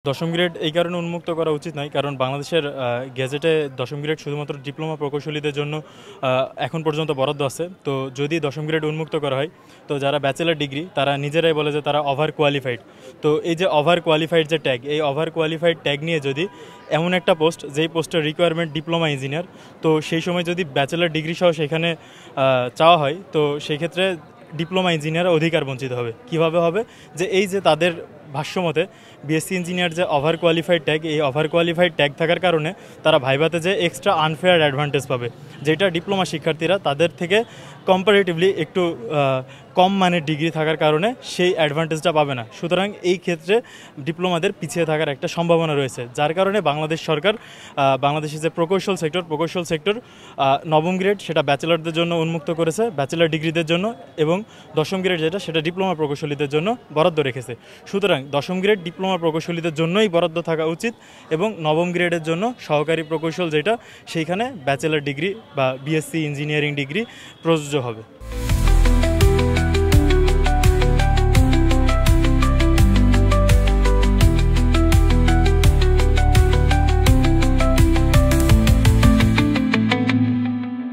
দশম গ্রেড এই কারণে উন্মুক্ত করা উচিত নয়, কারণ বাংলাদেশের গেজেটে দশম গ্রেড শুধুমাত্র ডিপ্লোমা প্রকৌশলীদের জন্য এখন পর্যন্ত বরাদ্দ আছে। তো যদি দশম গ্রেড উন্মুক্ত করা হয়, তো যারা ব্যাচেলার ডিগ্রি তারা নিজেরাই বলে যে তারা ওভার কোয়ালিফাইড। তো এই যে ওভার কোয়ালিফাইড যে ট্যাগ, এই ওভার কোয়ালিফাইড ট্যাগ নিয়ে যদি এমন একটা পোস্ট, যেই পোস্টের রিকোয়ারমেন্ট ডিপ্লোমা ইঞ্জিনিয়ার, তো সেই সময় যদি ব্যাচেলার ডিগ্রি সহ সেখানে চাওয়া হয়, তো সেই ক্ষেত্রে ডিপ্লোমা ইঞ্জিনিয়ার অধিকার বঞ্চিত হবে। কিভাবে হবে? যে এই যে তাদের ভাষ্যমতে বিএসসি ইঞ্জিনিয়ার যে ওভার কোয়ালিফাইড ট্যাগ, এই ওভার কোয়ালিফাইড ট্যাগ থাকার কারণে তারা ভাইভাতে যে এক্সট্রা আনফেয়ার অ্যাডভান্টেজ পাবে, যেটা ডিপ্লোমা শিক্ষার্থীরা তাদের থেকে কম্পারেটিভলি একটু কম মানের ডিগ্রি থাকার কারণে সেই অ্যাডভান্টেজটা পাবে না। সুতরাং এই ক্ষেত্রে ডিপ্লোমাদের পিছিয়ে থাকার একটা সম্ভাবনা রয়েছে, যার কারণে বাংলাদেশ সরকার বাংলাদেশের যে প্রকৌশল সেক্টর নবম গ্রেড সেটা ব্যাচেলারদের জন্য উন্মুক্ত করেছে, ব্যাচেলার ডিগ্রিদের জন্য, এবং দশম গ্রেড যেটা সেটা ডিপ্লোমা প্রকৌশলীদের জন্য বরাদ্দ রেখেছে। সুতরাং দশম গ্রেড ডিপ্লোমা প্রকৌশলীদের জন্যই বরাদ্দ থাকা উচিত, এবং নবম গ্রেডের জন্য সহকারী প্রকৌশল যেটা, সেইখানে ব্যাচেলার ডিগ্রি বা বিএসসি ইঞ্জিনিয়ারিং ডিগ্রি প্রযোজ্য হবে।